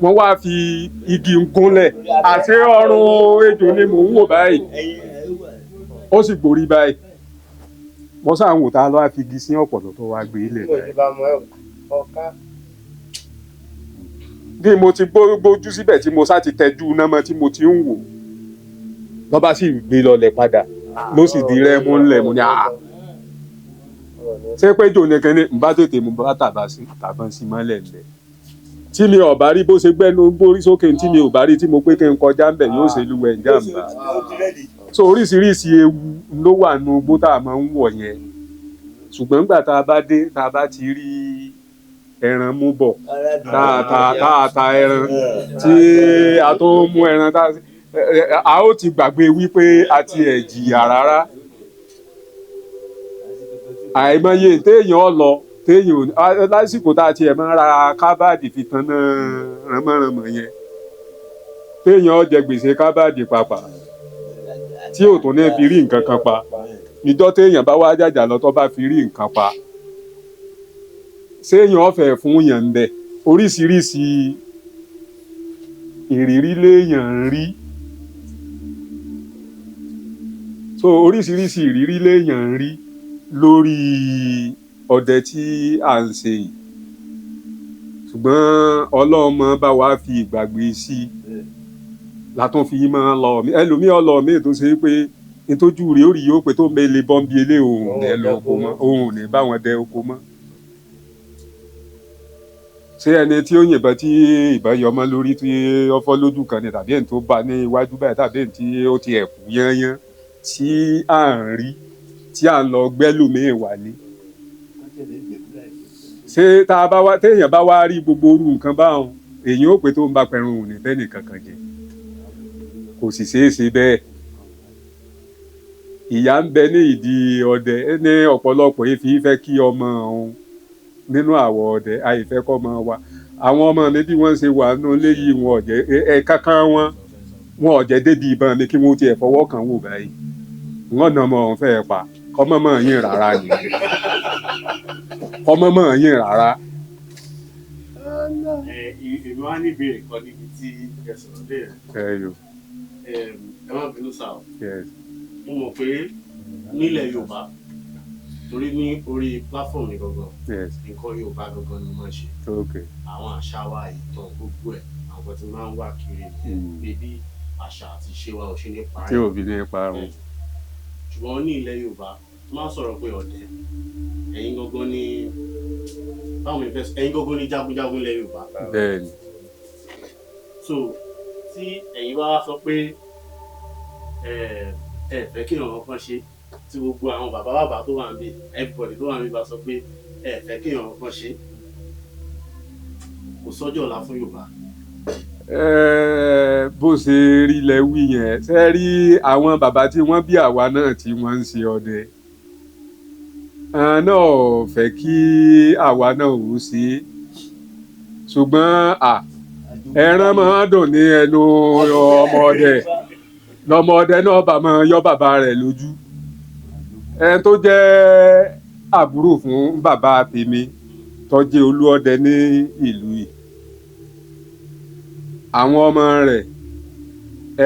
wọ́n wá fi igi gúnlẹ̀ àti ọrùn ejò ni mò ń wò báyìí ó sì gborí báyìí mo sáà ń wò ta ló wá fi igi sí ọ̀pọ̀lọ́ tó wá gbé ilẹ̀ báyìí bí mo ti gbójú síbẹ̀ tí mo sá ti tẹjú náà mọ́ tí mo ti ń wò lọ́ bá sì gbé lọlẹ̀ padà ló sì di rẹ́mú ńlẹ̀ mo ní àá ṣé pé jò ní kẹ́ni ń bá tètè mo bá tàbá sí mọ́lẹ̀ ńlẹ̀ tí mi ò bá rí bó ṣe gbẹ́nu borí sókè tí mi ò bá rí tí mo pé kí n kọjá ń bẹ̀ yóò ṣe lúwẹ̀ ìjàmbá so oríṣiríṣi ewu ló wà nù bó tá a máa ń wọ̀ yẹn ṣùgbọ́n nígbà tá a bá dé tá a bá ti rí ẹran mú bọ̀ tá a ta ẹran tí a tó mú ẹran tá a ó ti gbàgbé wípé a ti ẹ̀ jìyà rárá àìmọye téèyàn lọ téèyàn lásìkò tá a ti ẹ̀ máa ra kábàdì fi tan náà ránmọ́ránmọ́ yẹn téèyàn jẹ gbèsè kábàdì pàpà tí ò tún ní fi rí nǹkan kan pa ìjọ téèyàn bá wá jàjà lọ tó bá fi rí nǹkan pa séèyàn ọ̀fẹ́ fún yàn ń bẹ oríṣiríṣi ìrírí léèyàn ń rí so oríṣiríṣi ìrírí léèyàn ń rí lórí ọdẹ tí à ń ṣe yìí ṣùgbọ́n ọlọ́mọ bá wá fi ìgbàgbé sí látún fi máa lọ ẹlòmíì ọlọ́mí tó ṣe pé nítójú rẹ̀ ó rí yóò pé tó ń bẹ lè bọ́m̀bì ilé òun ò ní lọ oko mọ́ òun ò ní bá wọn dẹ oko mọ́. ṣé ẹni tí ó yìnbọn tí ìbọn yọ mọ́ lórí tí ó fọ́ lójú kan ni tàbí ẹni tó bá ní iwájú báyìí tàbí ẹni tí ó ti ẹ̀kú yányán tí à ń rí tí à ń lọ gbẹ́lòmíì wà ní. ṣé téèyàn bá wá rí gbogbo orú nǹkan báwọn èyí ó pé tó ń bá pẹ̀rùn òun ní fẹ́nì kankan jẹ kò sì ṣeé ṣe bẹ́ẹ̀. ìyá ń bẹ ní ìdí ọdẹ ní ọ̀pọ̀lọpọ̀ èéfì fẹ́ kí ọmọ òun nínú àwọ̀ ọdẹ àìfẹ́ kọ́ mọ wa àwọn ọmọ mi bí wọ́n ṣe wà nínú ilé yìí wọn ọ̀jẹ̀ kankan wọn ọ̀jẹ̀ débi ìbọn mi kí wọ́n tiẹ̀ fọwọ́ kàn wò báyìí wọ́n nà ọmọ òun fẹ́ẹ́ pa kọ́mọ́ mọ̀ yín rárá ni kọ́mọ́ mọ̀ yín rárá. èmi wá ní ìbéèrè kan níbi tí ẹ sọ̀rọ̀ dé ẹ má bínú sáà mo mọ̀ pé nílẹ̀ Yorùbá torí ní orí platform ní gangan nǹkan Yorùbá gangan ni mo máa ń ṣe àwọn àṣà wa ìtàn gbogbo ẹ̀ àwọn tí máa ń wà kiri bíbí àṣà àti ìṣe wa ò ṣe ní parun tí òbí ní parun. ṣùgbọ́n ní ilẹ̀ Yorùbá máa ń sọ̀rọ̀ pé ọdẹ ẹ̀yin gangan ní báwo ni ẹ̀yin gangan ní jagunjagun ilẹ̀ Yorùbá. bẹ́ẹ̀ni. so tí ẹ̀yin bá sọ pé ẹ fẹ́ kí ìrànwọ́ kan ṣe tí gbogbo àwọn bàbá tó wà níbí everybody tó wà níbí bá sọ pé ẹ fẹ́ kí ìrànwọ́ kan ṣe kò sọ́jọ́ ọ̀la fún Yorùbá. bó ṣe rí lẹ wí yẹn ṣe rí àwọn bàbá tí wọ́n bí àwa náà tí wọ́n ń ṣe ọdẹ náà fẹ́ kí àwa náà ò ṣe é ṣùgbọ́n ẹran máa dùn ní ẹnu ọmọ ọdẹ lọmọ ọdẹ náà bá máa yọ bàbá rẹ̀ lójú ẹni tó jẹ́ àbúrò fún bàbá tèmi tó jẹ́ olúọdẹ ní ìlú yìí àwọn ọmọ rẹ̀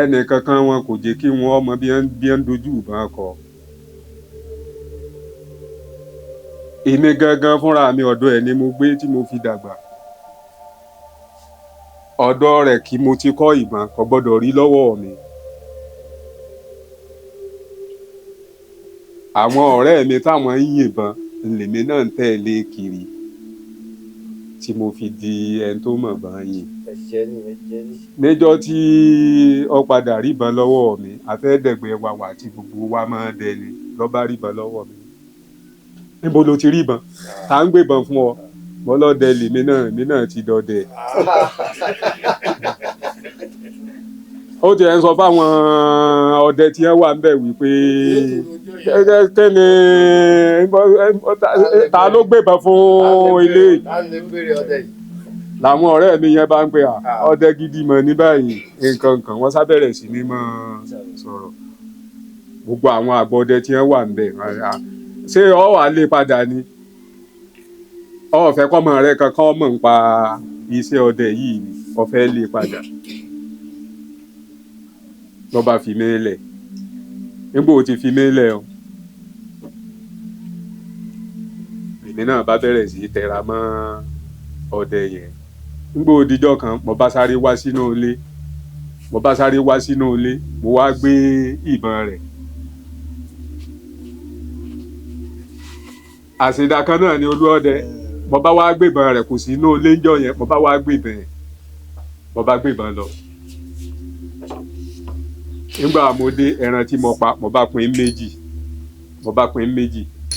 ẹnì kankan wọn kò jẹ́ kí wọ́n ọmọ bí ń dojú ìbọn kọ èmi gangan fúnra mi ọ̀dọ̀ ẹ̀ ni mo gbé tí mo fi dàgbà ọ̀dọ̀ rẹ̀ kí mo ti kọ́ ìbọn kò gbọ́dọ̀ rí lọ́wọ́ mi. àwọn ọ̀rẹ́ mi táwọn ń yìnbọn lèmi náà ń tẹ̀lé kiri tí mo fi di ẹni tó mọ̀ bọ́n yìn. níjọ́ tí ó padà ríbọn lọ́wọ́ mi àfẹ́dẹ̀gbẹ́ wa wà tí gbogbo wa máa ń dẹni lọ́ba ríbọn lọ́wọ́ mi. níbo ló ti ríbọn tá ń gbébọn fún ọ mọ́lọ́dẹ lèmi náà ti dọdẹ. ó ti ẹ̀ ń sọ fáwọn ọdẹ tí wọ́n wà ń bẹ̀ wípé kẹ́ni ta ló gbébọn fún ilé làwọn ọ̀rẹ́ mi yẹn bá ń pè ọdẹ gidi mọ̀ ní báyìí nǹkan kan wọ́n sábẹ̀rẹ̀ sí ní máa sọ̀rọ̀ gbogbo àwọn àgbọ̀dẹ tí wọ́n wà ń bẹ̀ ṣé ọ wà lè padà ni ọ fẹ́ kọ́mọ rẹ kankan mọ̀ ń pa iṣẹ́ ọdẹ yìí ni ọ fẹ́ lè padà lọ́ bá fi mí lẹ̀ nígbà ó ti fi mí lẹ̀ o èmi náà bá bẹ̀rẹ̀ sí í tẹra mọ́ ọdẹ yẹn nígbà òdìjọ́ kan mo bá sáré wá sínú ilé mo wá gbé ìbọn rẹ̀ àṣìdá kan náà ni olúọdẹ mo bá wá gbébọn rẹ̀ kò sí inú ilé ńjọ́ yẹn mo bá wá gbébọn lọ nígbà mo dé ẹran tí mo pa mo bá pín méjì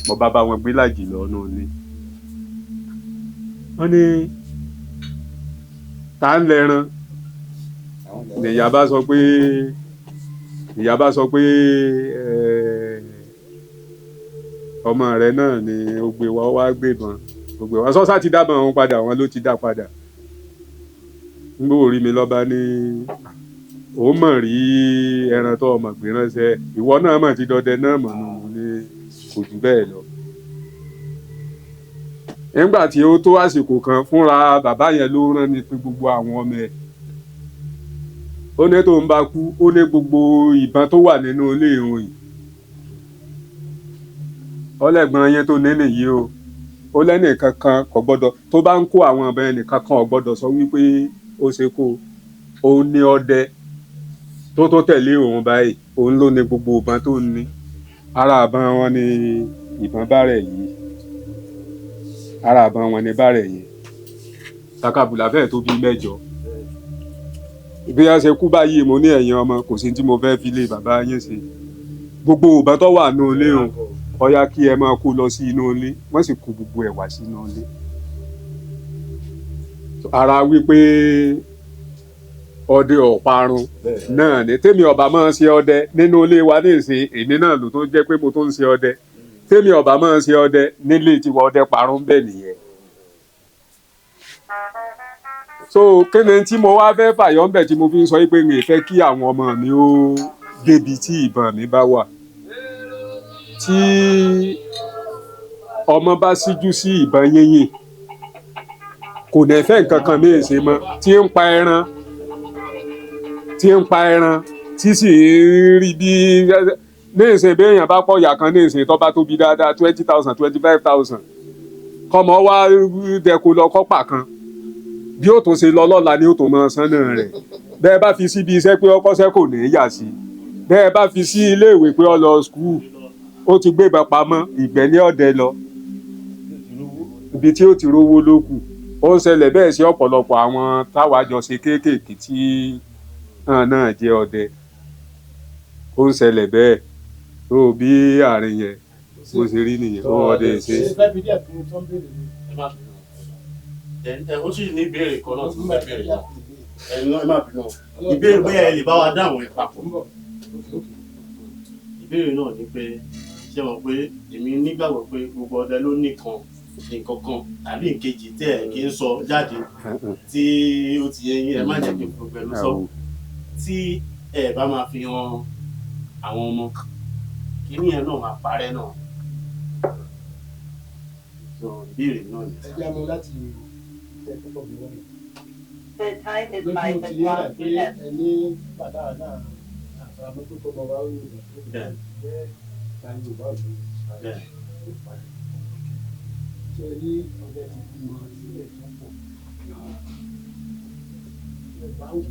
mo bá wọn gbé lájì lọ́nà ilé wọ́n ní ta ń lẹ́ran nìyá bá sọ pé ọmọ rẹ náà ni ó gbé wá gbébọn sọ́sá ti dábọn òun padà wọn ló ti dá padà nígbà orí mi lọ́ba ní òun mọ̀ rí ẹran tó ọmọ gbé ránṣẹ́ ìwọ náà mọ̀ ti dọdẹ náà mọ̀ nù ní kò jù bẹ́ẹ̀ lọ. nígbà tí ó tó àsìkò kan fúnra bàbá yẹn ló rán mi pé gbogbo àwọn ọmọ ẹ̀ ó ní tó ń bá kú ó ní gbogbo ìbọn tó wà nínú ilé ìròyìn ọlẹ́gbọ̀n yẹn tó ní nìyí o ó lẹ́nìkan kan kò gbọ́dọ̀ tó bá ń kó àwọn ọmọ ẹnìkan kan ò gbọ́dọ̀ sọ wípé ó ṣe kó òun ní ọdẹ tó tẹ̀lé òun báyìí òun ló ní gbogbo ìbọn tó ní ara ìbọn wọn ni ìbọn bárẹ̀ yìí ara ìbọn wọn ni bárẹ̀ yìí takabùlà fẹ́ẹ̀ tó bí 8 bí wọ́n ṣe kú báyìí mo ní ẹ̀yin ọmọ kò sí tí mo fẹ́ fi lé bàbá yín ṣe gbogbo ìbọn tó wà nínú ilé o ọ̀yá kí ẹ máa kó lọ sí inú ilé wọ́n sì kó gbogbo ẹ̀ wá sí inú ilé ara wípé ọdẹ ọ̀parun náà ni tèmi ọba máa ń ṣe ọdẹ nínú ilé wa ní ìsìn èmi náà ló tó jẹ́ pé mo tó ń ṣe ọdẹ tèmi ọba máa ń ṣe ọdẹ nílé tiwa ọdẹ parun bẹ́ẹ̀ nìyẹn. so kéde tí mo wá fẹ́ fàyọ́ ńbẹ̀ tí mo fi ń sọ pé mi ì fẹ́ kí àwọn ọmọ mi ó débi tí ìbọn mi bá wà tí ọmọ bá síjú sí ìbọn yínyìn kò ní fẹ́ nǹkan kan míì ṣe mọ́ tí ń pa ẹran tí sì ń rí bí ní ìsìn bí èèyàn bá pọ̀ ìyá kan ní ìsìn tó bá tóbi dáadáa 20,000 25,000 kọ́mọ wá dẹko lọ kọ́pà kan bí ó tún ṣe lọ lọ́la ni ó tún mọ sánà rẹ̀ bẹ́ẹ̀ bá fi síbi iṣẹ́ pé ọkọ́ṣẹ́ kò ní í yà sí bẹ́ẹ̀ bá fi sí ilé ìwé pé ó lọ skul ó ti gbé ìbọn pamọ́ ìgbẹ́ ní ọ̀dẹ lọ ibi tí ó ti rówó ló kù ó ń ṣẹlẹ̀ bẹ́ẹ̀ sí ọ̀pọ̀lọpọ̀ àwọn táwa jọ ṣe kéékèèké tí náà jẹ́ ọdẹ ó ń ṣẹlẹ̀ bẹ́ẹ̀ tó bí àárín yẹn bó ṣe rí nìyẹn ó ọdẹ ṣe. ó sì ní ìbéèrè kan náà tí mo fẹ́ béèrè náà ẹ̀yin náà ẹ má bínú ìbéèrè bóyá ẹ lè bá wa dáhùn ẹ̀ papọ̀ ìbéèrè náà ni pé ṣé mọ̀ pé èmi nígbàgbọ́ pé gbogbo ọdẹ ló nìkan nǹkan kan tàbí ìkejì tí ẹ kì í sọ jáde tí ó ti yẹ yín ẹ má jẹ́ kí n gbogbo ẹnu sọ tí ẹ bá máa fi hàn àwọn ọmọ kíní ẹ náà máa parẹ́ náà sọ ìbéèrè náà ni. ẹ jẹ́ àmọ́ láti ṣe tó pọ̀ bí wọ́n yìí. The time is lójú 5 ti yé o'clock pé p.m. ẹni bàtà náà àfàmọ́tò tó bọ̀ wá wí bẹ́ẹ̀ jẹ́ ìtàn Yorùbá òjò bẹ́ẹ̀ ṣe rí ọ̀dẹ ti fi mọ sílẹ̀ tó pọ̀ ẹ bá wò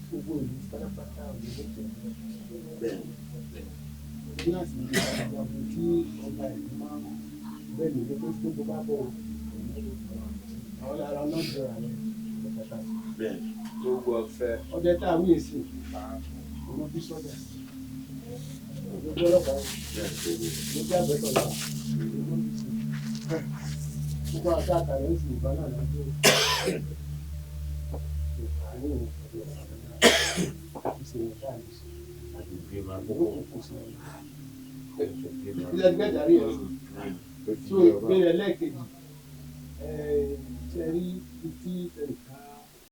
gbogbo ìlú pátápátá òyìnbó tẹ̀lé ní àsìkò ìgbàgbọ́ tí ọba ìlú máa ń bẹ́ẹ̀ ní gbogbo tó bá bọ̀ àwọn ará náà jẹ́ àwọn ìpàtà bẹ́ẹ̀ gbogbo ọ̀fẹ́. ọdẹ tá a wí èsì ọmọ bí sọ́jà gbogbo ọlọ́pàá gbogbo àgbẹ̀tọ̀lá gbogbo àti àtàrà ń sìn ìbọn náà lọ́jọ́ àárín ìṣẹ̀lẹ̀ táàlì ilé ẹgbẹ́ ìdarí ẹ̀ tó ìpínlẹ̀ lẹ́ẹ̀kejì ṣe rí títí